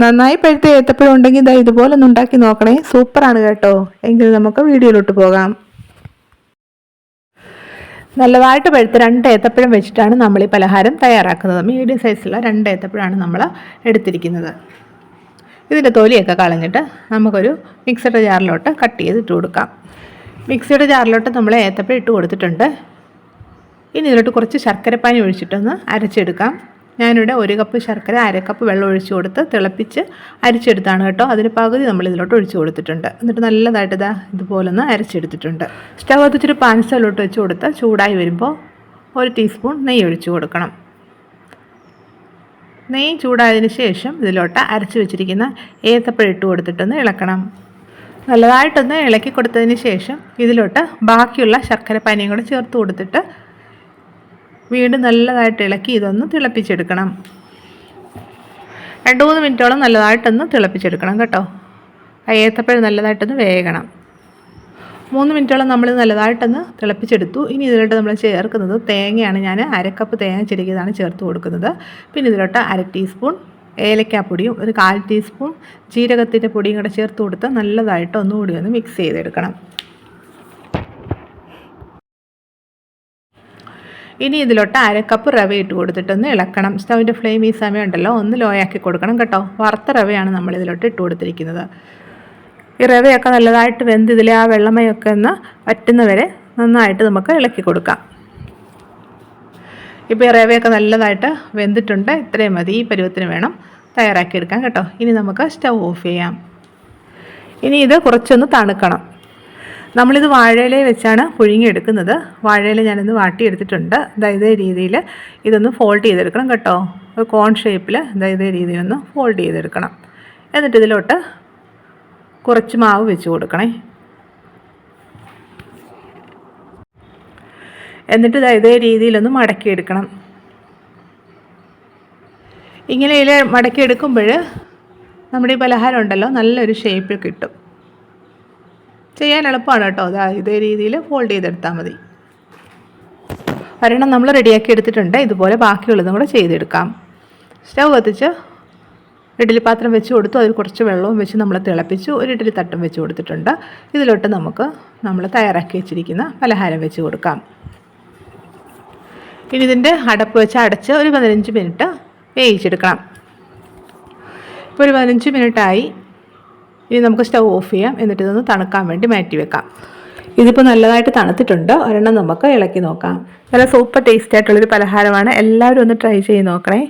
നന്നായി പഴുത്ത ഏത്തപ്പഴം ഉണ്ടെങ്കിൽ ഇതാ ഇതുപോലെ ഒന്ന് ഉണ്ടാക്കി നോക്കണേ, സൂപ്പറാണ് കേട്ടോ. എങ്കിൽ നമുക്ക് വീഡിയോയിലോട്ട് പോകാം. നല്ലതായിട്ട് പഴുത്ത 2 ഏത്തപ്പഴം വെച്ചിട്ടാണ് നമ്മൾ ഈ പലഹാരം തയ്യാറാക്കുന്നത്. മീഡിയം സൈസുള്ള 2 ഏത്തപ്പഴമാണ് നമ്മൾ എടുത്തിരിക്കുന്നത്. ഇതിൻ്റെ തൊലിയൊക്കെ കളഞ്ഞിട്ട് നമുക്കൊരു മിക്സിയുടെ ജാറിലോട്ട് കട്ട് ചെയ്തിട്ട് കൊടുക്കാം. മിക്സിയുടെ ജാറിലോട്ട് നമ്മൾ ഏത്തപ്പഴം ഇട്ട് കൊടുത്തിട്ടുണ്ട്. ഇനി ഇതിലോട്ട് കുറച്ച് ശർക്കരപ്പാനി ഒഴിച്ചിട്ടൊന്ന് അരച്ചെടുക്കാം. ഞാനിവിടെ 1 കപ്പ് ശർക്കര 1/2 കപ്പ് വെള്ളം ഒഴിച്ച് കൊടുത്ത് തിളപ്പിച്ച് അരിച്ചെടുത്താണ് കേട്ടോ. അതിന് പകുതി നമ്മൾ ഇതിലോട്ട് ഒഴിച്ച് കൊടുത്തിട്ടുണ്ട്. എന്നിട്ട് നല്ലതായിട്ട് ഇതുപോലൊന്ന് അരച്ചെടുത്തിട്ടുണ്ട്. സ്റ്റവ് കത്തിച്ചിട്ട് പാൻസലോട്ട് വെച്ച് കൊടുത്ത് ചൂടായി വരുമ്പോൾ 1 ടീസ്പൂൺ നെയ്യ് ഒഴിച്ച് കൊടുക്കണം. നെയ്യ് ചൂടായതിന് ശേഷം ഇതിലോട്ട് അരച്ച് വെച്ചിരിക്കുന്ന ഏത്തപ്പഴം ഇട്ട് കൊടുത്തിട്ടൊന്ന് ഇളക്കണം. നല്ലതായിട്ടൊന്ന് ഇളക്കി കൊടുത്തതിന് ശേഷം ഇതിലോട്ട് ബാക്കിയുള്ള ശർക്കരപ്പാനിയും കൂടെ ചേർത്ത് കൊടുത്തിട്ട് വീണ്ടും നല്ലതായിട്ട് ഇളക്കി ഇതൊന്ന് തിളപ്പിച്ചെടുക്കണം. 2-3 മിനിറ്റോളം നല്ലതായിട്ടൊന്ന് തിളപ്പിച്ചെടുക്കണം കേട്ടോ. ആ ഏത്തപ്പഴം നല്ലതായിട്ടൊന്ന് വേകണം. 3 മിനിറ്റോളം നമ്മൾ നല്ലതായിട്ടൊന്ന് തിളപ്പിച്ചെടുത്തു. ഇനി ഇതിലോട്ട് നമ്മൾ ചേർക്കുന്നത് തേങ്ങയാണ്. ഞാൻ 1/2 കപ്പ് തേങ്ങ ചിരകിയതാണ് ചേർത്ത് കൊടുക്കുന്നത്. പിന്നെ ഇതിലോട്ട് 1/2 ടീസ്പൂൺ ഏലക്കാപ്പൊടിയും 1/4 ടീസ്പൂൺ ജീരകത്തിൻ്റെ പൊടിയും കൂടെ ചേർത്ത് കൊടുത്ത് നല്ലതായിട്ട് ഒന്നുകൂടി ഒന്ന് മിക്സ് ചെയ്തെടുക്കണം. ഇനി ഇതിലോട്ട് 1/2 കപ്പ് റവ ഇട്ട് കൊടുത്തിട്ടൊന്ന് ഇളക്കണം. സ്റ്റൗവിൻ്റെ ഫ്ലെയിം ഈ സമയം ഉണ്ടല്ലോ ഒന്ന് ലോ ആക്കി കൊടുക്കണം കേട്ടോ. വറുത്ത റവയാണ് നമ്മൾ ഇതിലോട്ട് ഇട്ട് കൊടുത്തിരിക്കുന്നത്. ഈ റവയൊക്കെ നല്ലതായിട്ട് വെന്ത് ഇതിലെ ആ വെള്ളമയൊക്കെ ഒന്ന് വറ്റുന്നവരെ നന്നായിട്ട് നമുക്ക് ഇളക്കി കൊടുക്കാം. ഇപ്പോൾ ഈ റവയൊക്കെ നല്ലതായിട്ട് വെന്തിട്ടുണ്ട്. ഇത്രയും മതി. ഈ പരുവത്തിന് വേണം തയ്യാറാക്കിയെടുക്കാൻ കേട്ടോ. ഇനി നമുക്ക് സ്റ്റൗ ഓഫ് ചെയ്യാം. ഇനി ഇത് കുറച്ചൊന്ന് തണുക്കണം. നമ്മളിത് വാഴയില വെച്ചാണ് പുഴുങ്ങിയെടുക്കുന്നത്. വാഴയില ഞാനിന്ന് വാട്ടിയെടുത്തിട്ടുണ്ട്. ഇതേ രീതിയിൽ ഇതൊന്ന് ഫോൾഡ് ചെയ്തെടുക്കണം കേട്ടോ. ഒരു കോൺ ഷേപ്പിൽ ഇതേ രീതിയിലൊന്ന് ഫോൾഡ് ചെയ്തെടുക്കണം. എന്നിട്ട് ഇതിലോട്ട് കുറച്ച് മാവ് വെച്ച് കൊടുക്കണേ. എന്നിട്ട് ഇതേ രീതിയിലൊന്ന് മടക്കിയെടുക്കണം. ഇങ്ങനെ ഇല മടക്കിയെടുക്കുമ്പോൾ നമ്മുടെ ഈ പലഹാരം ഉണ്ടല്ലോ നല്ലൊരു ഷേപ്പിൽ കിട്ടും. ചെയ്യാൻ എളുപ്പമാണ് കേട്ടോ. ഇതേ രീതിയിൽ ഫോൾഡ് ചെയ്തെടുത്താൽ മതി. ഒരെണ്ണം നമ്മൾ റെഡിയാക്കി എടുത്തിട്ടുണ്ട്. ഇതുപോലെ ബാക്കിയുള്ളതും കൂടെ ചെയ്തെടുക്കാം. സ്റ്റൗ കത്തിച്ച് ഇഡ്ഡലി പാത്രം വെച്ച് കൊടുത്തു. അതിൽ കുറച്ച് വെള്ളവും വെച്ച് നമ്മൾ തിളപ്പിച്ചു. ഒരു ഇഡ്ഡലി തട്ടും വെച്ച് കൊടുത്തിട്ടുണ്ട്. ഇതിലോട്ട് നമുക്ക് നമ്മൾ തയ്യാറാക്കി വെച്ചിരിക്കുന്ന പലഹാരം വെച്ച് കൊടുക്കാം. ഇനി ഇതിൻ്റെ അടപ്പ് വെച്ച് അടച്ച് ഒരു 15 മിനിറ്റ് വേവിച്ചെടുക്കണം. ഇപ്പോൾ ഒരു 15 മിനിറ്റായി. ഇനി നമുക്ക് സ്റ്റൗ ഓഫ് ചെയ്യാം. എന്നിട്ട് ഇതൊന്ന് തണുക്കാൻ വേണ്ടി മാറ്റി വെക്കാം. ഇതിപ്പോൾ നല്ലതായിട്ട് തണുത്തിട്ടുണ്ട്. ഒരെണ്ണം നമുക്ക് ഇളക്കി നോക്കാം. നല്ല സൂപ്പർ ടേസ്റ്റ് ആയിട്ടുള്ളൊരു പലഹാരമാണ്. എല്ലാവരും ഒന്ന് ട്രൈ ചെയ്ത് നോക്കണേ.